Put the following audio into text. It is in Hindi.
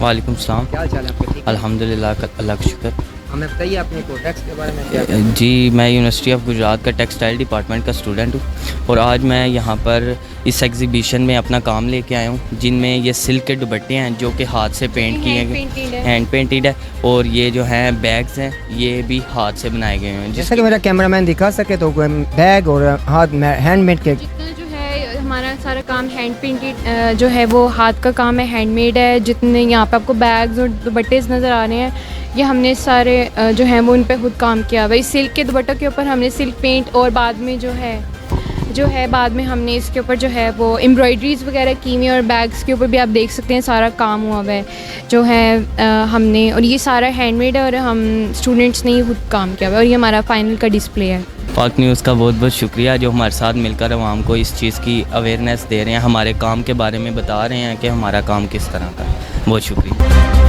वालेकुम सलाम। क्या हाल चाल है आपके? ठीक है। अल्हम्दुलिल्लाह, अल्लाह का शुक्र। हमें बताइए अपने प्रोडक्ट्स के बारे में क्या जी, मैं यूनिवर्सिटी ऑफ गुजरात का टेक्सटाइल डिपार्टमेंट का स्टूडेंट हूँ और आज मैं यहाँ पर इस एग्जीबिशन में अपना काम लेके आया हूँ, जिनमें ये सिल्क के दुपट्टे हैं जो कि हाथ से पेंट किए गए, हैंड पेंटेड है। और ये जो हैं बैग्स हैं, ये भी हाथ से बनाए गए हैं। जैसा कि मेरा कैमरामैन दिखा सके तो बैग और हाथ में हैंडमेड के जितना जो है हमारा सारा काम हैंड पेंटेड जो है वो हाथ का काम है, हैंडमेड है। जितने यहाँ पे आपको बैग्स और दुपट्टे नज़र आ रहे हैं, ये हमने सारे जो हैं वो उन पे खुद काम किया हुआ है। इस सिल्क के दुपट्टों के ऊपर हमने सिल्क पेंट और बाद में जो है बाद में हमने इसके ऊपर जो है वो एम्ब्रॉयडरीज़ वगैरह की हुई हैं और बैग्स के ऊपर भी आप देख सकते हैं सारा काम हुआ हुआ है जो है हमने। और ये सारा हैंडमेड है और हम स्टूडेंट्स ने ही खुद काम किया हुआ है और ये हमारा फाइनल का डिस्प्ले है। पाक न्यूज़ का बहुत बहुत शुक्रिया जो हमारे साथ मिलकर आवाम को इस चीज़ की अवेयरनेस दे रहे हैं, हमारे काम के बारे में बता रहे हैं कि हमारा काम किस तरह का है। बहुत शुक्रिया।